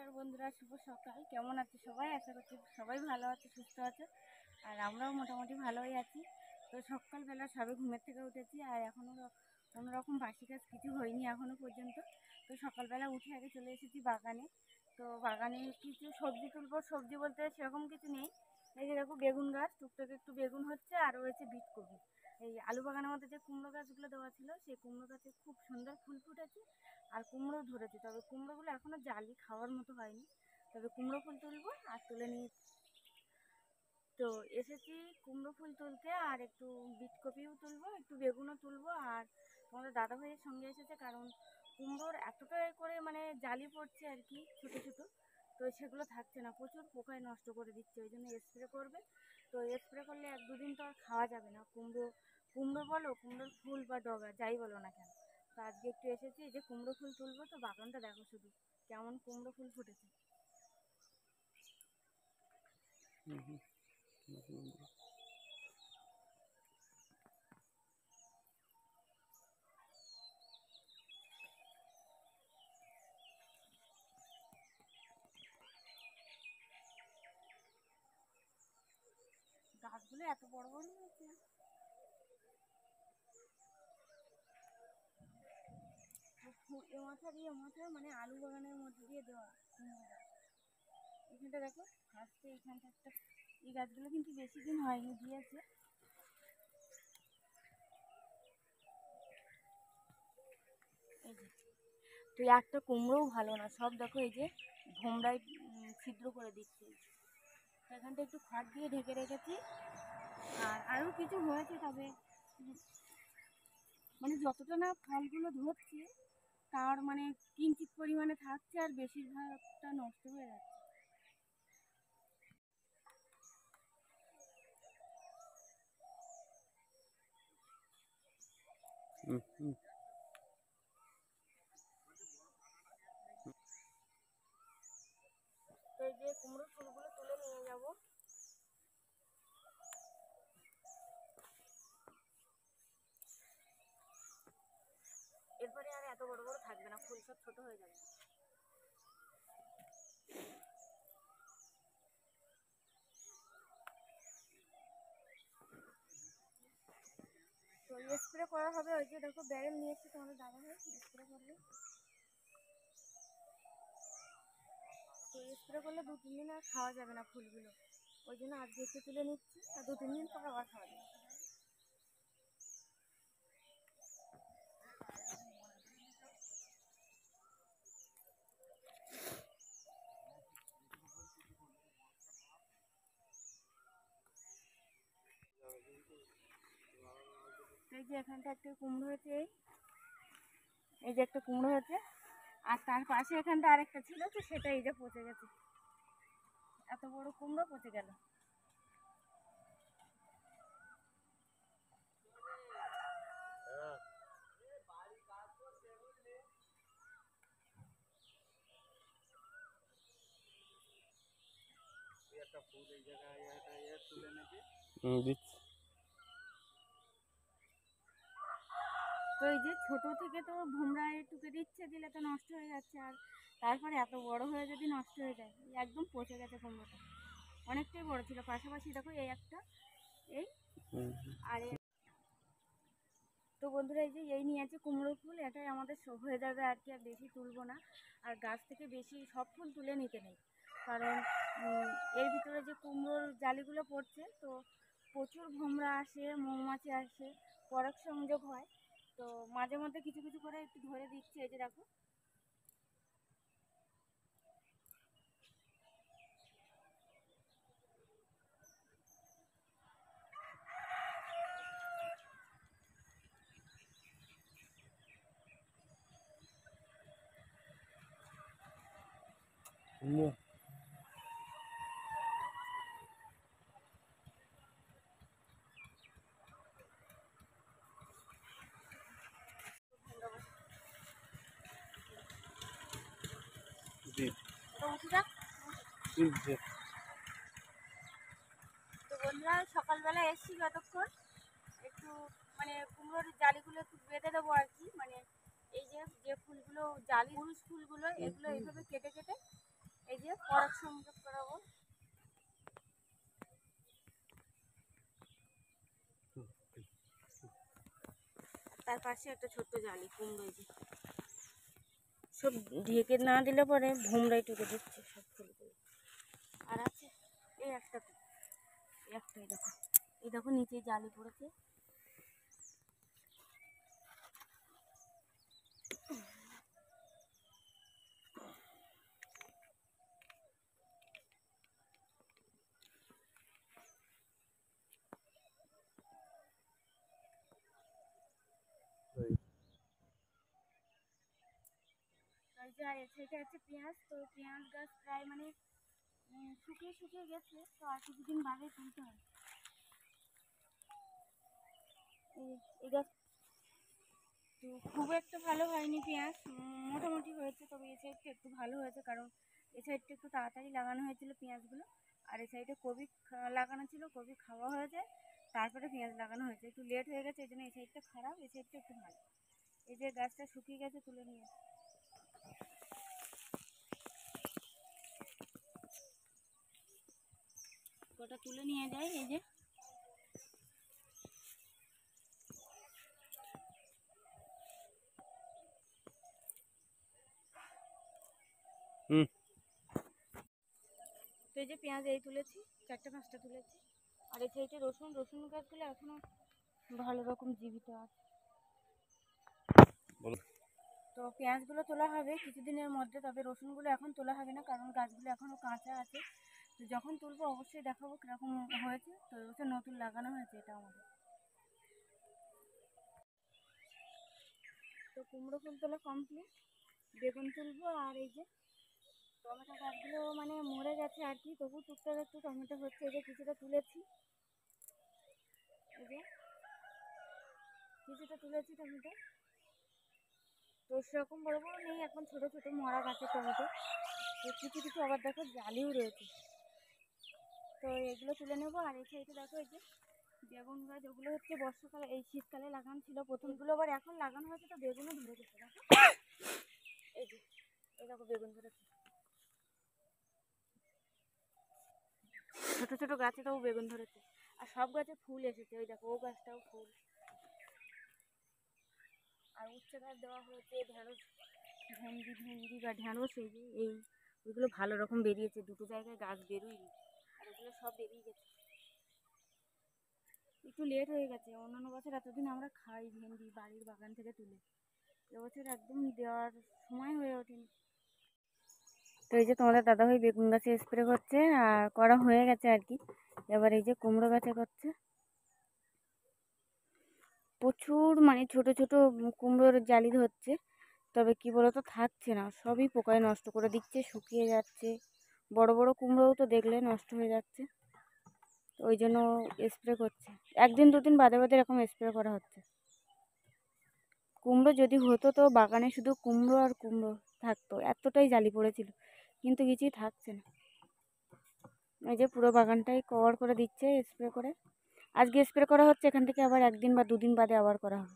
নমস্কার বন্ধুরা, শুভ সকাল। কেমন আছে সবাই? আশা করছি সবাই ভালো আছে, সুস্থ আছে, আর আমরাও মোটামুটি ভালোই আছি। তো সকালবেলা সবে ঘুমের থেকে উঠেছি, আর এখনও কোনোরকম বাসি কাজ কিছু হয়নি এখনও পর্যন্ত। তো সকালবেলা উঠে আগে চলে এসেছি বাগানে। তো বাগানে কিছু সবজি তুলবো। সবজি বলতে সেরকম কিছু নেই। এই যে দেখো বেগুন গাছ, টুকটাক একটু বেগুন হচ্ছে, আর রয়েছে বিটকপি। এই আলু বাগানের মধ্যে যে কুমড়ো গাছগুলো দেওয়া ছিল, সেই কুমড়ো গাছে খুব সুন্দর ফুল ফুটেছে, আর কুমড়ো ধরেছে। তবে কুমড়োগুলো এখনও জালি খাওয়ার মতো হয়নি। তবে কুমড়ো ফুল তুলবো আর তুলে নিয়ে তো এসেছি কুমড়ো ফুল তুলতে, আর একটু বিটকপিও তুলবো, একটু বেগুনও তুলবো। আর তোমাদের দাদা ভাইয়ের সঙ্গে এসেছে, কারণ কুমড়োর এতটা করে মানে জালি পড়ছে আর কি, ছোটো ছোটো। তো সেগুলো থাকছে না, প্রচুর পোকায় নষ্ট করে দিচ্ছে, ওই জন্য স্প্রে করবে। তো স্প্রে করলে 1-2 দিন তো আর খাওয়া যাবে না কুমড়ো। কুমড়ো বলো, কুমড়োর ফুল বা ডগা যাই বলো না কেন। তো আজকে একটু এসেছি, এই যে কুমড়ো ফুল তুলবো। তো বাগানটা দেখো শুধু কেমন কুমড়ো ফুল ফুটেছে। গাছগুলো এত বড় বড় হয়েছে। এ মাথা দিয়ে মাথা মানে আলু বাগানের মধ্যে দিয়ে দেওয়া এখানটা দেখো, ফার্স্টে এইখানটা একটা, এই গাছগুলো কিন্তু বেশি দিন হয়নি দিয়েছে। এই যে, তো একটা কুমড়োও ভালো না, সব দেখো এই যে ভোমরায় ছিদ্র করে দিচ্ছে। এখানটা একটু খড় দিয়ে ঢেকে রেখেছি। আর আরও কিছু হয়েছে, তবে মানে যতটা না ফলগুলো ধরছে, তার মানে কিঞ্চিত পরিমাণে থাকছে, আর বেশিরভাগটা নষ্ট হয়ে যাচ্ছে। তো এই যে কুমড়োর ফুলগুলো তুলে নিয়ে যাব। এরপরে আর এত বড় বড় থাকবে না, ফুল সব ছোট হয়ে যাবে। তো স্প্রে করা হবে, ওই যে দেখো ব্যারেল নিয়ে এসেছি, তোমাদের দাদা ভাই স্প্রে করবে। তো স্প্রে করলে 2-3 দিন আর খাওয়া যাবে না ফুলগুলো, ওই জন্য আজকে একটু তুলে নিচ্ছি, আর 2-3 দিন পর আবার খাওয়া যাবে। এই যে এখানটা একটা কুমড়ো হয়েছে, এই যে একটা কুমড়ো হয়েছে, আর তার পাশে এখানটা আরেকটা ছিল, তো সেটা এই যে পচে গেছে। এত বড় কুমড়ো পচে গেল। তো এই যে ছোট থেকে তো ভোমরায় টুকে দিচ্ছে, দিলে তো নষ্ট হয়ে যাচ্ছে, আর তারপরে এত বড় হয়ে যদি নষ্ট হয়ে যায়, একদম পচে গেছে কুমড়োটা। অনেকটাই বড় ছিল, পাশাপাশি দেখো এই একটা, এই আর তো বন্ধুরা এই যে এই নিয়ে আছে কুমড়ো ফুল, এটাই আমাদের হয়ে যাবে আর কি, আর বেশি তুলবো না। আর গাছ থেকে বেশি সব ফুল তুলে নিতে নেই, কারণ এর ভিতরে যে কুমড়োর জালিগুলো পড়ছে, তো প্রচুর ভোমরা আসে, মৌমাছি আসে, পরাগ সংযোগ হয়। তো মাঝে মধ্যে কিছু কিছু করে একটু ধরে দিচ্ছি, এই যে দেখো। তো বন্ধুরা সকালবেলা এসছি, যতক্ষণ একটু মানে কুমড়োর জালিগুলো একটু বেঁধে দেবো আর কি, মানে এই যে যে ফুলগুলো জালি পুরুষ ফুলগুলো, এগুলো এইভাবে কেটে কেটে এই যে পরাগ সংযোগ করাবো। তার পাশে একটা ছোট্ট জালি কুমড়ো, এই যে সব ঢেকে না দিলে পরে ভুমরাই টুকে দিচ্ছে সব ফুলগুলো। আর আছে এই একটাই দেখো, এই দেখো নিচে জালি পড়েছে। সেটা হচ্ছে পেঁয়াজ, তো পেঁয়াজ গাছ প্রায় মানে শুকিয়ে গেছে, তো আর কিছুদিন বাদে তুলতে হবে। এই গাছ তো খুব একটা ভালো হয়নি পেঁয়াজ, মোটামুটি হয়েছে, তবে এই সাইডটা একটু ভালো হয়েছে, কারণ এই সাইডটা একটু তাড়াতাড়ি লাগানো হয়েছিল পেঁয়াজগুলো। আর এই সাইডে কবি লাগানো ছিল, কবি খাওয়া হয়েছে, তারপরে পেঁয়াজ লাগানো হয়েছে, একটু লেট হয়ে গেছে, এই জন্য এই সাইডটা খারাপ, এই সাইডটা একটু ভালো। এই যে গাছটা শুকিয়ে গেছে, তুলে নিয়ে কটা তুলে নিয়ে যায়। এই যে তো এই যে পেঁয়াজ এই তুলেছি, 4-5টা তুলেছি। আর এই সাইডে রসুন গাছগুলো এখনো ভালো রকম জীবিত আছে। তো পেঁয়াজগুলো তোলা হবে কিছুদিনের মধ্যে, তবে রসুনগুলো এখন তোলা হবে না, কারণ গাছগুলো এখনও কাঁচা আছে। তো যখন তুলবো অবশ্যই দেখাবো কীরকম হয়েছে। তো এবছর নতুন লাগানো হয়েছে এটা আমাদের। তো কুমড়ো ফুল তোলা কমপ্লিট, বেগুন তুলবো। আর এই যে টমেটো গাছগুলো মানে মরে গেছে আর কি, তবু টুকটাক একটু টমেটো হচ্ছে। এই যে কিছুটা তুলেছি, এই যে কিছুটা তুলেছি টমেটো। তো সেরকম বড় বড় নেই এখন, ছোটো ছোটো মরা গাছের টমেটো। তো কিছু আবার দেখো জালিও রয়েছে, তো এগুলো তুলে নেবো। আর এই সাইডে দেখো এই যে বেগুন গাছ, ওগুলো হচ্ছে বর্ষাকালে এই শীতকালে লাগানো ছিল প্রথমগুলো, আবার এখন লাগানো হয়েছে, তো বেগুনও ধরে গেছে দেখো। এই যে এই দেখো বেগুন ধরেছে, ছোটো ছোটো গাছে তাও বেগুন ধরেছে। আর সব গাছে ফুল এসেছে, ওই দেখো ও গাছটাও ফুল। আর উচ্ছে গাছ দেওয়া হয়েছে, ঢেঁড়স ভেন্ডি বা ঢেঁড়স, এই যে ওইগুলো ভালো রকম বেরিয়েছে, দুটো জায়গায় গাছ বেরোয়নি, আর ওগুলো সব বেরিয়ে গেছে। একটু লেট হয়ে গেছে, অন্যান্য বছর এতদিন আমরা খাই ভেন্ডি বাড়ির বাগান থেকে তুলে, এবছর একদম দেওয়ার সময় হয়ে ওঠেনি। তো এই যে তোমাদের দাদাভাই বেগুন গাছে স্প্রে করছে, আর করা হয়ে গেছে আর কি। এবার এই যে কুমড়ো গাছে করছে, প্রচুর মানে ছোট ছোট কুমড়োর জালি ধরছে, তবে কি বলতো থাকছে না, সবই পোকায় নষ্ট করে দিচ্ছে, শুকিয়ে যাচ্ছে। বড় বড় কুমড়োও তো দেখলে নষ্ট হয়ে যাচ্ছে, ওই জন্য স্প্রে করছে। 1-2 দিন বাদে বাদে এরকম স্প্রে করা হচ্ছে। কুমড়ো যদি হতো তো বাগানে শুধু কুমড়ো আর কুমড়ো থাকতো, এতটাই জালি পড়েছিল, কিন্তু কিছুই থাকছে না। এই যে পুরো বাগানটাই কভার করে দিচ্ছে স্প্রে করে। আজকে স্প্রে করা হচ্ছে, এখান থেকে আবার 1 দিন বা 2 দিন বাদে আবার করা হবে।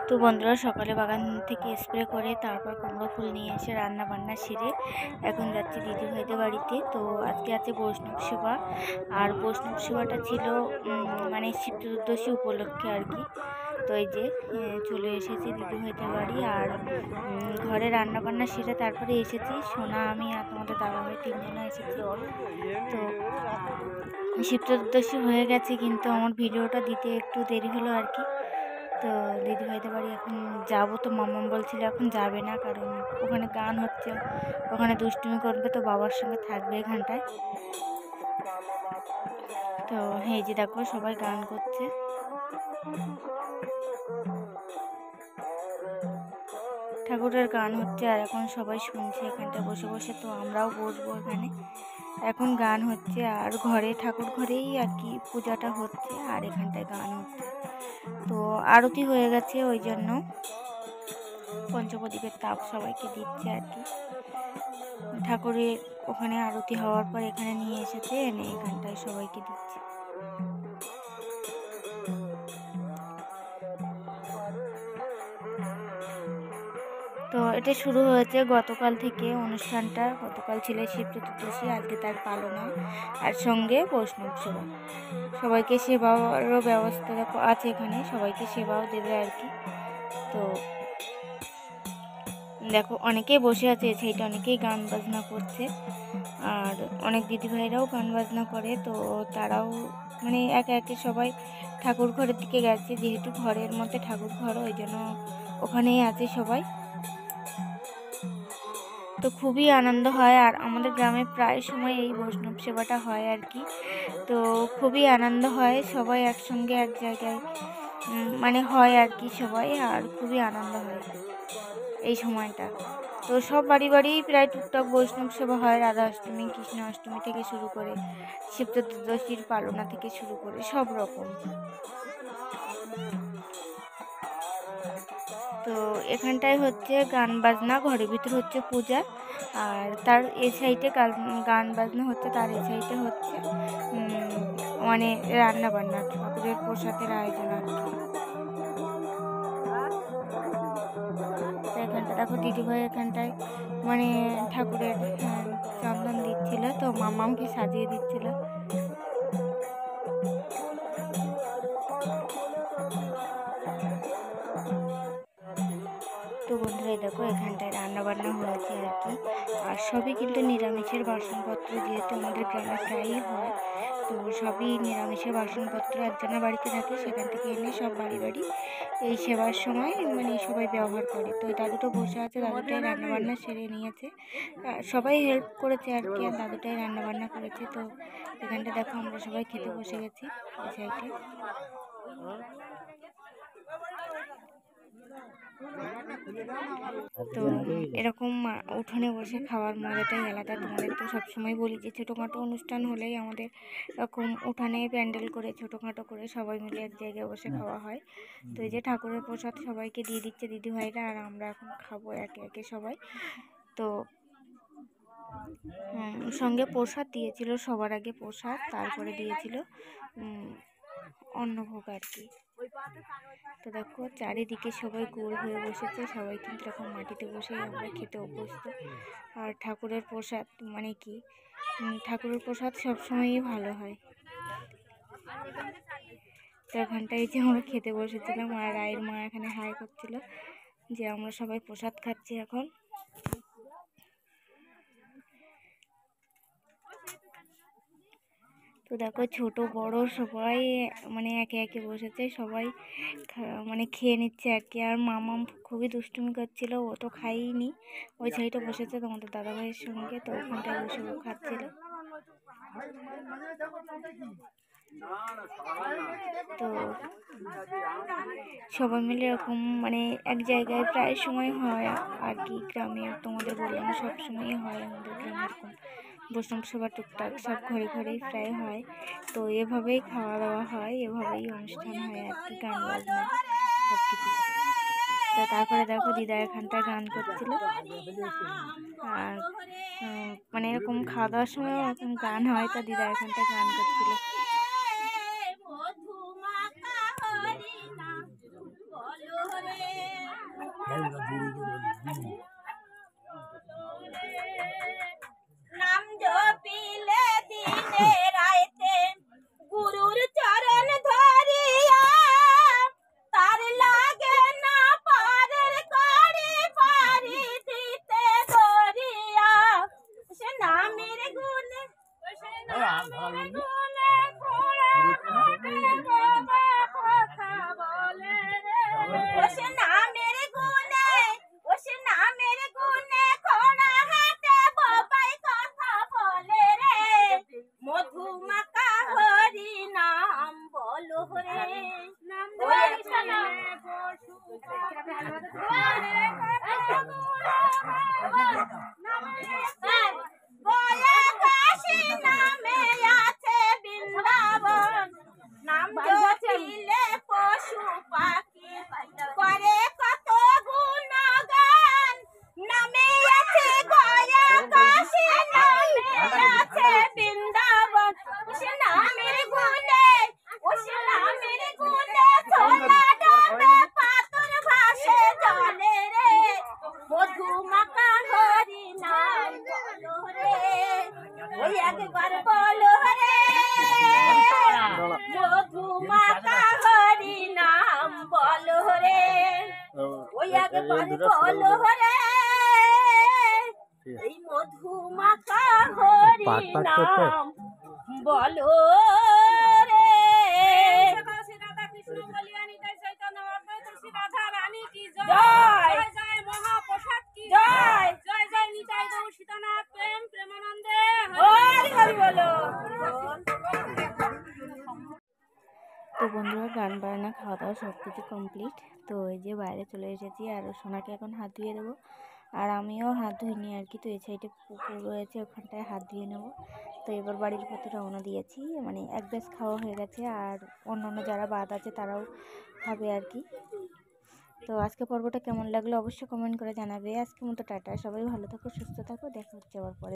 তো বন্ধুরা সকালে বাগান থেকে স্প্রে করে তারপর কুমড়ো ফুল নিয়ে এসে রান্না বান্না সেরে এখন যাচ্ছি দিদিভাইদের বাড়িতে। তো আজকে আছে বৈষ্ণব সেবা, আর বৈষ্ণব সেবাটা ছিল মানে শিব চতুর্দশী উপলক্ষে আর কি। তো এই যে চলে এসেছি দিদিভাইদের বাড়ি, আর ঘরে রান্না বান্না সেরে তারপরে এসেছি। সোনা, আমি আর তোমাদের দাদাভাই 3জনে এসেছি। তো শিব চতুর্দশী হয়ে গেছে, কিন্তু আমার ভিডিওটা দিতে একটু দেরি হলো আর কি। তো দিদিভাইদের বাড়ি এখন যাবো, তো মাম্মাম বলছিল এখন যাবে না, কারণ ওখানে গান হচ্ছে, ওখানে দুষ্টুমি করবে, তো বাবার সঙ্গে থাকবে এখানটায়। তো এই যে দেখো সবাই গান করছে, ঠাকুরের গান হচ্ছে, আর এখন সবাই শুনছে এখানটায় বসে বসে। তো আমরাও বসবো এখানে, এখন গান হচ্ছে, আর ঘরে ঠাকুর ঘরেই আর কি পূজাটা হচ্ছে, আর এখানটায় গান হচ্ছে। তো আরতি হয়ে গেছে, ওই জন্য পঞ্চপ্রদীপের তাপ সবাইকে দিচ্ছে আর কি। ঠাকুরের ওখানে আরতি হওয়ার পর এখানে নিয়ে এসেছে, এনে এখানটায় সবাইকে দিচ্ছে। তো এটা শুরু হয়েছে গতকাল থেকে অনুষ্ঠানটা। গতকাল ছিল শিব চতুর্দশী, আজকে তার পালনা আর সঙ্গে বৈষ্ণব সেবা। সবাইকে সেবারও ব্যবস্থা আছে এখানে, সবাইকে সেবাও দেবে আর কি। তো দেখো অনেকেই বসে আছে এই সাইডে, অনেকেই গান বাজনা করছে, আর অনেক দিদিভাইরাও গান বাজনা করে। তো তারাও মানে একে একে সবাই ঠাকুর ঘরের দিকে গেছে, যেহেতু ঘরের মধ্যে ঠাকুর ঘর, ওই জন্য ওখানেই আছে সবাই। তো খুবই আনন্দ হয়, আর আমাদের গ্রামে প্রায় সময় এই বৈষ্ণব সেবাটা হয় আর কি। তো খুবই আনন্দ হয়, সবাই একসঙ্গে এক জায়গায় মানে হয় আর কি সবাই, আর খুবই আনন্দ হয় এই সময়টা। তো সব বাড়ি বাড়ি প্রায় টুকটাক বৈষ্ণব সেবা হয়, রাধা অষ্টমী, কৃষ্ণ অষ্টমী থেকে শুরু করে শিব চতুর্দশীর পালনা থেকে শুরু করে সব রকম। তো এখানটায় হচ্ছে গান বাজনা, ঘরের ভিতর হচ্ছে পূজা, আর তার এ সাইডে গান বাজনা হচ্ছে, তার এ সাইডে হচ্ছে মানে রান্না বান্না, ঠাকুরের প্রসাদের আয়োজন আর কি। তো এখানটা দেখো দিদিভাই এখানটায় মানে ঠাকুরের চন্দন দিচ্ছিল, তো মামাকে সাজিয়ে দিচ্ছিল। তো বন্ধুরা দেখো এখানটায় রান্না বান্না হয়েছে আর কি, আর সবই কিন্তু নিরামিষের বাসনপত্র, যেহেতু আমাদের গ্রামে প্রায়ই হয়, তো সবই নিরামিষের বাসনপত্র একজনের বাড়িতে থাকে, সেখান থেকে এনে সব বাড়ি বাড়ি এই সেবার সময় মানে সবাই ব্যবহার করে। তো দাদুটা বসে আছে, দাদুটাই রান্নাবান্না সেরে নিয়েছে, সবাই হেল্প করেছে আর কি, আর দাদুটাই রান্নাবান্না করেছে। তো এখানটা দেখো আমরা সবাই খেতে বসে গেছি এই সাইডে। তো এরকম উঠোনে বসে খাওয়ার মজাটাই আলাদা। তোমাদের তো সবসময় বলি যে ছোটোখাটো অনুষ্ঠান হলেই আমাদের এরকম উঠানে প্যান্ডেল করে ছোটোখাটো করে সবাই মিলে এক জায়গায় বসে খাওয়া হয়। তো এই যে ঠাকুরের প্রসাদ সবাইকে দিয়ে দিচ্ছে দিদিভাইরা, আর আমরা এখন খাবো একে একে সবাই। তো সঙ্গে প্রসাদ দিয়েছিল, সবার আগে প্রসাদ, তারপরে দিয়েছিল অন্নভোগ আর কি। তো দেখো চারিদিকে সবাই গোল হয়ে বসেছে, সবাই কিন্তু এরকম মাটিতে বসেই আমরা খেতে অভ্যস্ত। আর ঠাকুরের প্রসাদ মানে কি, ঠাকুরের প্রসাদ সবসময়ই ভালো হয়। তো এখানটায় যে আমরা খেতে বসেছিলাম, আর রায়ের মা এখানে হাই করছিল যে আমরা সবাই প্রসাদ খাচ্ছি এখন। তো দেখো ছোট বড় সবাই মানে একে একে বসেছে, সবাই মানে খেয়ে নিচ্ছে আর কি। আর মামা খুবই দুষ্টুমি করছিল, ও তো খাইনি, ওই সাইডে বসেছে তোমাদের দাদাভাইয়ের সঙ্গে, তো ওখানটায় বসে ও খাচ্ছিল। তো সবাই মিলে এরকম মানে এক জায়গায় প্রায় সময় হয় আর কি গ্রামে, তোমাদের বললাম সব সময়ই হয় আমাদের গ্রামে এরকম বৈষ্ণব সেবা টুকটাক সব ঘরে ঘরেই প্রায় হয়। তো এভাবেই খাওয়া দাওয়া হয়, এভাবেই অনুষ্ঠান হয় আর কি, গান বাজনা সব কিছু। তো তারপরে দেখো দিদা এখানটায় গান করছিল, আর মানে এরকম খাওয়া দাওয়ার সময় এরকম গান হয়, তো দিদা এখানটায় গান করছিল। আগে পারে বলো রে এই মধুমাখা হরি নাম বলো রে। রাধা কৃষ্ণ বলিয়ানি জয় চৈতন্য অদ্বৈত শ্রী রাধা রানী কি জয়, জয় মহাপ্রসাদ কি জয়, জয় জয় নিতাই গৌর সীতানাথ প্রেম প্রেমানন্দে হরি হরি বলো। তো বন্ধুরা গান বাজনা খাওয়া দাওয়া সব কিছু কমপ্লিট। তো এই যে বাইরে চলে এসেছি আর সোনাকে এখন হাত ধুয়ে দেবো, আর আমিও হাত ধুইনি আর কি। তো এই সাইডে পুকুর রয়েছে, ওখানটায় হাত ধুয়ে নেবো। তো এবার বাড়ির পথে রওনা দিয়েছি, মানে এক ব্যাস খাওয়া হয়ে গেছে আর অন্যান্য যারা বাদ আছে তারাও খাবে আর কি। তো আজকে পর্বটা কেমন লাগলো অবশ্যই কমেন্ট করে জানাবে। আজকের মতো টাটা, সবাই ভালো থাকো সুস্থ থাকো, দেখা হচ্ছে আবার পরে।